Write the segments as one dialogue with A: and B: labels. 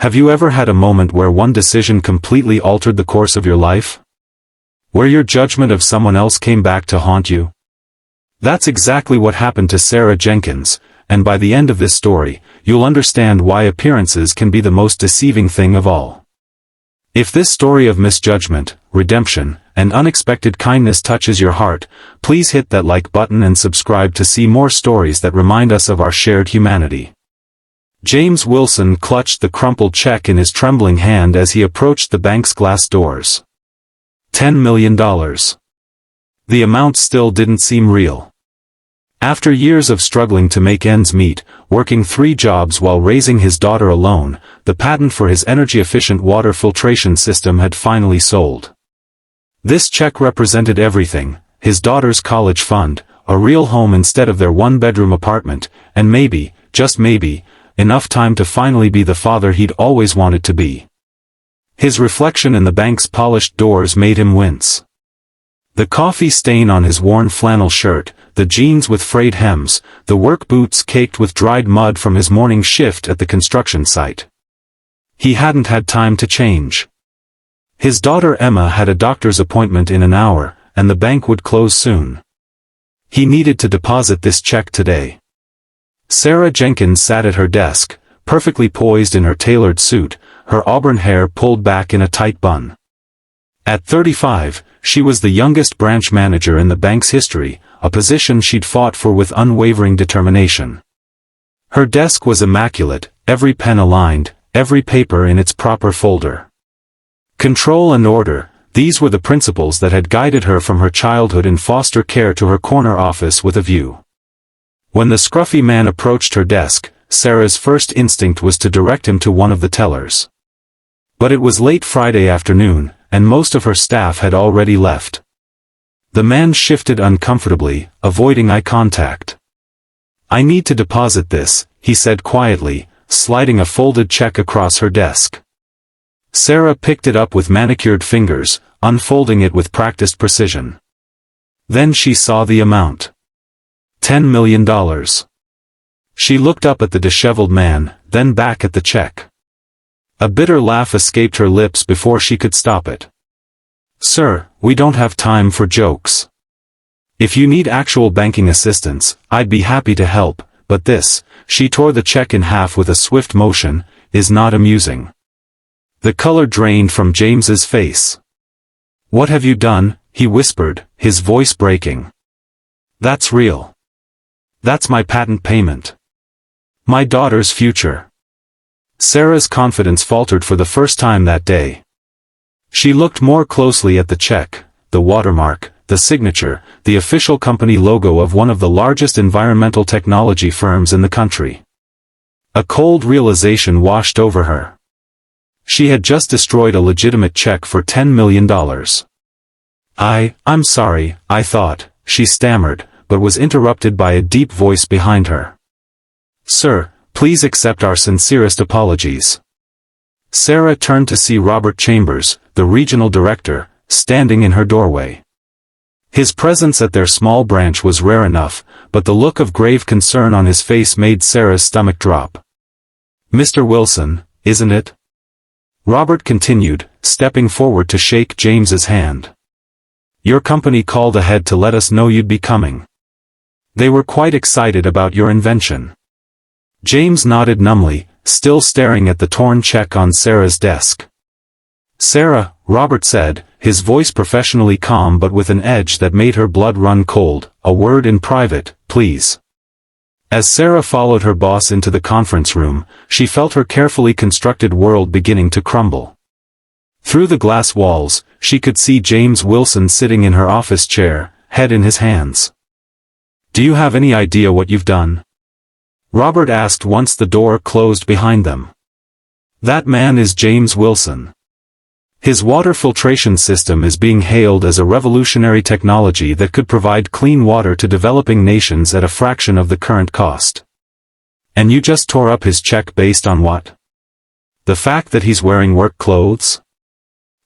A: Have you ever had a moment where one decision completely altered the course of your life? Where your judgment of someone else came back to haunt you? That's exactly what happened to Sarah Jenkins, and by the end of this story, you'll understand why appearances can be the most deceiving thing of all. If this story of misjudgment, redemption, and unexpected kindness touches your heart, please hit that like button and subscribe to see more stories that remind us of our shared humanity. James Wilson clutched the crumpled check in his trembling hand as he approached the bank's glass doors. $10 million. The amount still didn't seem real. After years of struggling to make ends meet, working 3 jobs while raising his daughter alone, the patent for his energy-efficient water filtration system had finally sold. This check represented everything: his daughter's college fund, a real home instead of their one-bedroom apartment, and maybe, just maybe, enough time to finally be the father he'd always wanted to be. His reflection in the bank's polished doors made him wince. The coffee stain on his worn flannel shirt, the jeans with frayed hems, the work boots caked with dried mud from his morning shift at the construction site. He hadn't had time to change. His daughter Emma had a doctor's appointment in an hour, and the bank would close soon. He needed to deposit this check today. Sarah Jenkins sat at her desk, perfectly poised in her tailored suit, her auburn hair pulled back in a tight bun. At 35, she was the youngest branch manager in the bank's history, a position she'd fought for with unwavering determination. Her desk was immaculate, every pen aligned, every paper in its proper folder. Control and order, these were the principles that had guided her from her childhood in foster care to her corner office with a view. When the scruffy man approached her desk, Sarah's first instinct was to direct him to one of the tellers. But it was late Friday afternoon, and most of her staff had already left. The man shifted uncomfortably, avoiding eye contact. "I need to deposit this," he said quietly, sliding a folded check across her desk. Sarah picked it up with manicured fingers, unfolding it with practiced precision. Then she saw the amount. $10 million. She looked up at the disheveled man, then back at the check. A bitter laugh escaped her lips before she could stop it. "Sir, we don't have time for jokes. If you need actual banking assistance, I'd be happy to help, but this," she tore the check in half with a swift motion, "is not amusing." The color drained from James's face. "What have you done?" he whispered, his voice breaking. "That's real. That's my patent payment. My daughter's future." Sarah's confidence faltered for the first time that day. She looked more closely at the check, the watermark, the signature, the official company logo of one of the largest environmental technology firms in the country. A cold realization washed over her. She had just destroyed a legitimate check for $10 million. I'm sorry, I thought," she stammered, but was interrupted by a deep voice behind her. "Sir, please accept our sincerest apologies." Sarah turned to see Robert Chambers, the regional director, standing in her doorway. His presence at their small branch was rare enough, but the look of grave concern on his face made Sarah's stomach drop. "Mr. Wilson, isn't it?" Robert continued, stepping forward to shake James's hand. "Your company called ahead to let us know you'd be coming. They were quite excited about your invention." James nodded numbly, still staring at the torn check on Sarah's desk. "Sarah," Robert said, his voice professionally calm but with an edge that made her blood run cold, "a word in private, please." As Sarah followed her boss into the conference room, she felt her carefully constructed world beginning to crumble. Through the glass walls, she could see James Wilson sitting in her office chair, head in his hands. "Do you have any idea what you've done?" Robert asked once the door closed behind them. "That man is James Wilson. His water filtration system is being hailed as a revolutionary technology that could provide clean water to developing nations at a fraction of the current cost. And you just tore up his check based on what? The fact that he's wearing work clothes?"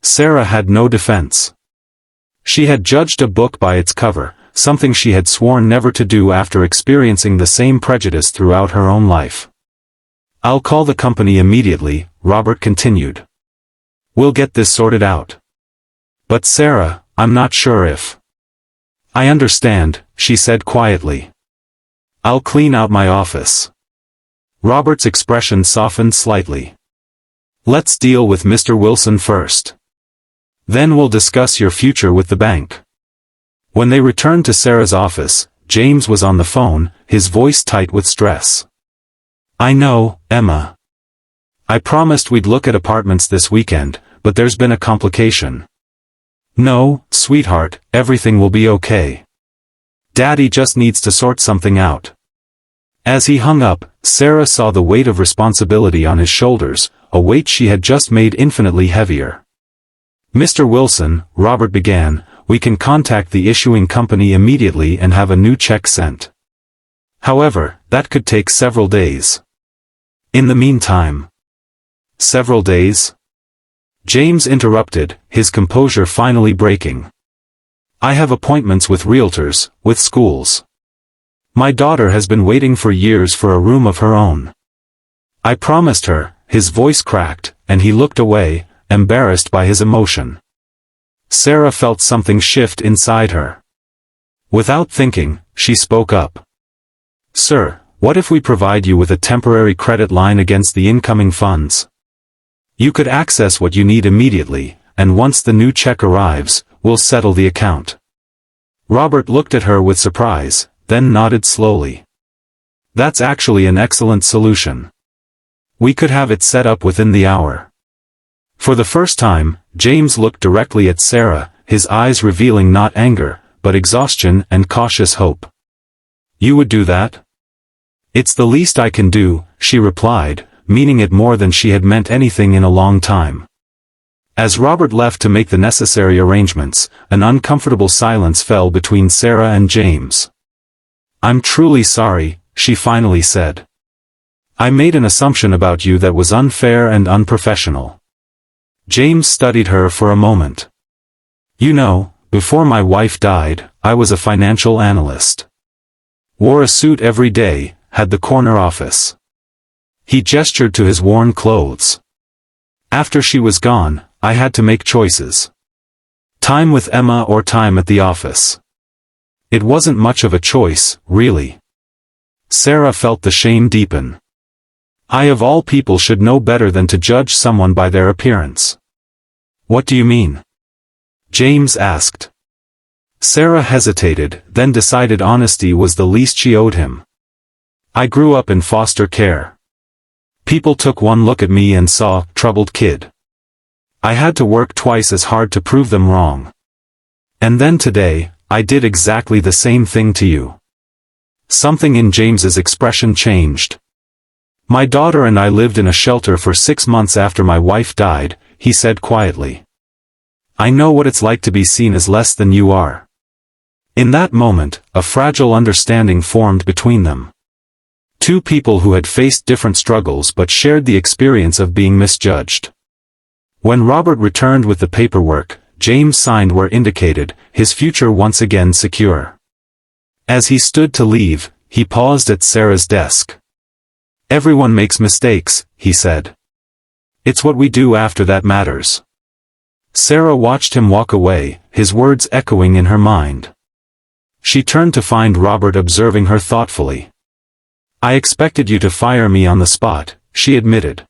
A: Sarah had no defense. She had judged a book by its cover, something she had sworn never to do after experiencing the same prejudice throughout her own life. I'll call the company immediately, Robert continued. We'll get this sorted out. But Sarah, I'm not sure if. I understand, she said quietly. I'll clean out my office. Robert's expression softened slightly. Let's deal with Mr. Wilson first. Then we'll discuss your future with the bank. When they returned to Sarah's office, James was on the phone, his voice tight with stress. I know, Emma. I promised we'd look at apartments this weekend, but there's been a complication. No, sweetheart, everything will be okay. Daddy just needs to sort something out. As he hung up, Sarah saw the weight of responsibility on his shoulders, a weight she had just made infinitely heavier. Mr. Wilson, Robert began, we can contact the issuing company immediately and have a new check sent. However, that could take several days. In the meantime. Several days? James interrupted, his composure finally breaking. I have appointments with realtors, with schools. My daughter has been waiting for years for a room of her own. I promised her. His voice cracked, and he looked away, embarrassed by his emotion. Sarah felt something shift inside her. Without thinking, she spoke up. Sir, what if we provide you with a temporary credit line against the incoming funds? You could access what you need immediately, and once the new check arrives, we'll settle the account. Robert looked at her with surprise, then nodded slowly. That's actually an excellent solution. We could have it set up within the hour. For the first time, James looked directly at Sarah, his eyes revealing not anger, but exhaustion and cautious hope. You would do that? It's the least I can do, she replied, meaning it more than she had meant anything in a long time. As Robert left to make the necessary arrangements, an uncomfortable silence fell between Sarah and James. I'm truly sorry, she finally said. I made an assumption about you that was unfair and unprofessional. James studied her for a moment. You know, before my wife died, I was a financial analyst. Wore a suit every day, had the corner office. He gestured to his worn clothes. After she was gone, I had to make choices. Time with Emma or time at the office. It wasn't much of a choice, really. Sarah felt the shame deepen. I of all people should know better than to judge someone by their appearance. What do you mean? James asked. Sarah hesitated, then decided honesty was the least she owed him. I grew up in foster care. People took one look at me and saw, troubled kid. I had to work twice as hard to prove them wrong. And then today, I did exactly the same thing to you. Something in James's expression changed. My daughter and I lived in a shelter for 6 months after my wife died, he said quietly. I know what it's like to be seen as less than you are. In that moment, a fragile understanding formed between them. Two people who had faced different struggles but shared the experience of being misjudged. When Robert returned with the paperwork, James signed where indicated, his future once again secure. As he stood to leave, he paused at Sarah's desk. Everyone makes mistakes, he said. It's what we do after that matters. Sarah watched him walk away, his words echoing in her mind. She turned to find Robert observing her thoughtfully. I expected you to fire me on the spot, she admitted.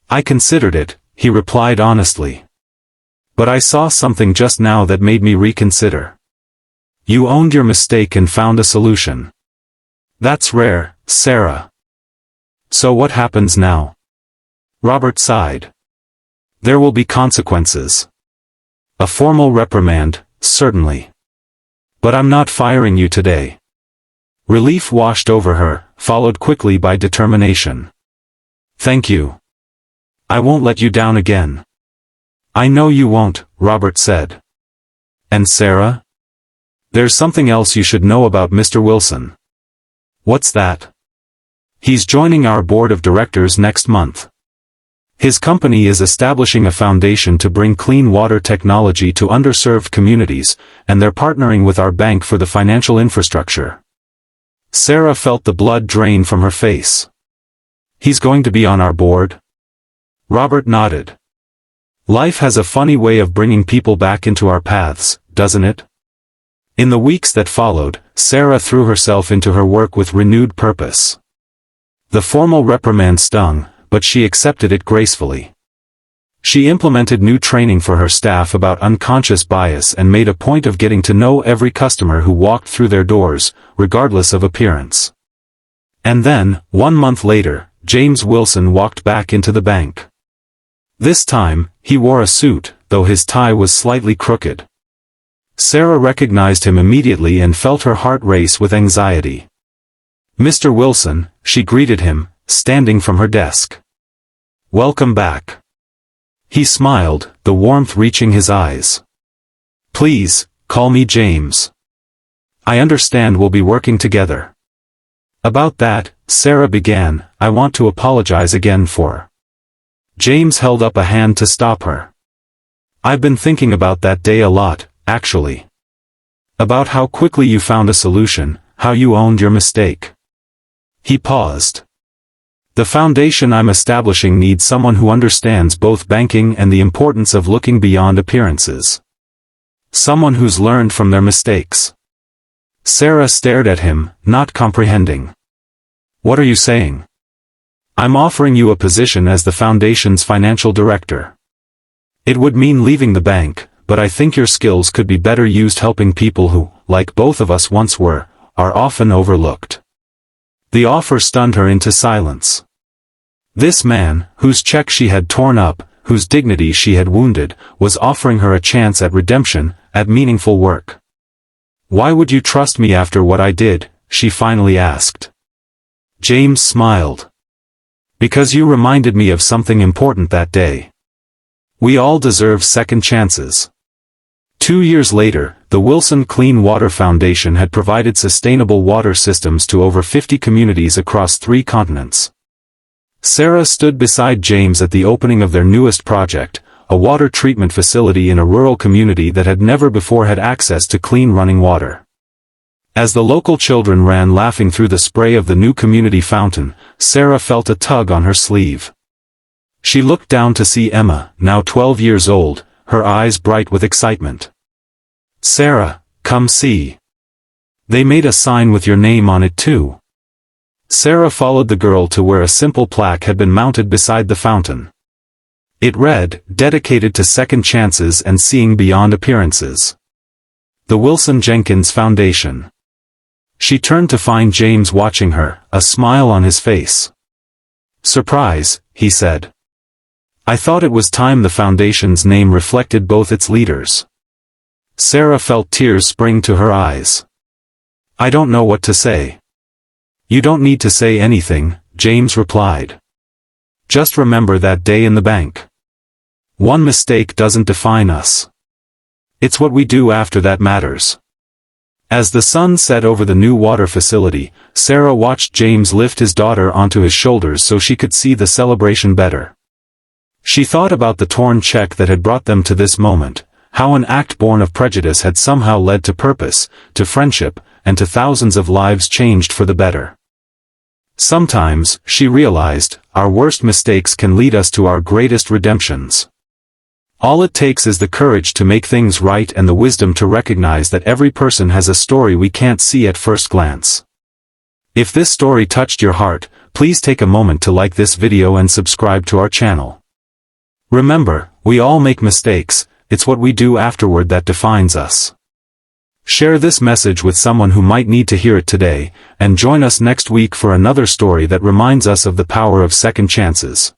A: I considered it, he replied honestly. But I saw something just now that made me reconsider. You owned your mistake and found a solution. That's rare, Sarah. So what happens now? Robert sighed. There will be consequences. A formal reprimand, certainly. But I'm not firing you today. Relief washed over her, followed quickly by determination. Thank you. I won't let you down again. I know you won't, Robert said. And Sarah? There's something else you should know about Mr. Wilson. What's that? He's joining our board of directors next month. His company is establishing a foundation to bring clean water technology to underserved communities, and they're partnering with our bank for the financial infrastructure. Sarah felt the blood drain from her face. He's going to be on our board? Robert nodded. Life has a funny way of bringing people back into our paths, doesn't it? In the weeks that followed, Sarah threw herself into her work with renewed purpose. The formal reprimand stung, but she accepted it gracefully. She implemented new training for her staff about unconscious bias and made a point of getting to know every customer who walked through their doors, regardless of appearance. And then, 1 month later, James Wilson walked back into the bank. This time, he wore a suit, though his tie was slightly crooked. Sarah recognized him immediately and felt her heart race with anxiety. "Mr. Wilson," she greeted him, standing from her desk. "Welcome back." He smiled, the warmth reaching his eyes. "Please, call me James. I understand we'll be working together." "About that," Sarah began, "I want to apologize again for..." James held up a hand to stop her. "I've been thinking about that day a lot, actually. About how quickly you found a solution, how you owned your mistake." He paused. "The foundation I'm establishing needs someone who understands both banking and the importance of looking beyond appearances. Someone who's learned from their mistakes." Sarah stared at him, not comprehending. "What are you saying?" "I'm offering you a position as the foundation's financial director. It would mean leaving the bank, but I think your skills could be better used helping people who, like both of us once were, are often overlooked." The offer stunned her into silence. This man, whose check she had torn up, whose dignity she had wounded, was offering her a chance at redemption, at meaningful work. "Why would you trust me after what I did?" she finally asked. James smiled. "Because you reminded me of something important that day. We all deserve second chances." 2 years later, the Wilson Clean Water Foundation had provided sustainable water systems to over 50 communities across 3 continents. Sarah stood beside James at the opening of their newest project, a water treatment facility in a rural community that had never before had access to clean running water. As the local children ran laughing through the spray of the new community fountain, Sarah felt a tug on her sleeve. She looked down to see Emma, now 12 years old, her eyes bright with excitement. "Sarah, come see. They made a sign with your name on it too." Sarah followed the girl to where a simple plaque had been mounted beside the fountain. It read, "Dedicated to second chances and seeing beyond appearances. The Wilson Jenkins Foundation." She turned to find James watching her, a smile on his face. "Surprise," he said. "I thought it was time the foundation's name reflected both its leaders." Sarah felt tears spring to her eyes. "I don't know what to say." "You don't need to say anything," James replied. "Just remember that day in the bank. One mistake doesn't define us. It's what we do after that matters." As the sun set over the new water facility, Sarah watched James lift his daughter onto his shoulders so she could see the celebration better. She thought about the torn check that had brought them to this moment, how an act born of prejudice had somehow led to purpose, to friendship, and to thousands of lives changed for the better. Sometimes, she realized, our worst mistakes can lead us to our greatest redemptions. All it takes is the courage to make things right and the wisdom to recognize that every person has a story we can't see at first glance. If this story touched your heart, please take a moment to like this video and subscribe to our channel. Remember, we all make mistakes, it's what we do afterward that defines us. Share this message with someone who might need to hear it today, and join us next week for another story that reminds us of the power of second chances.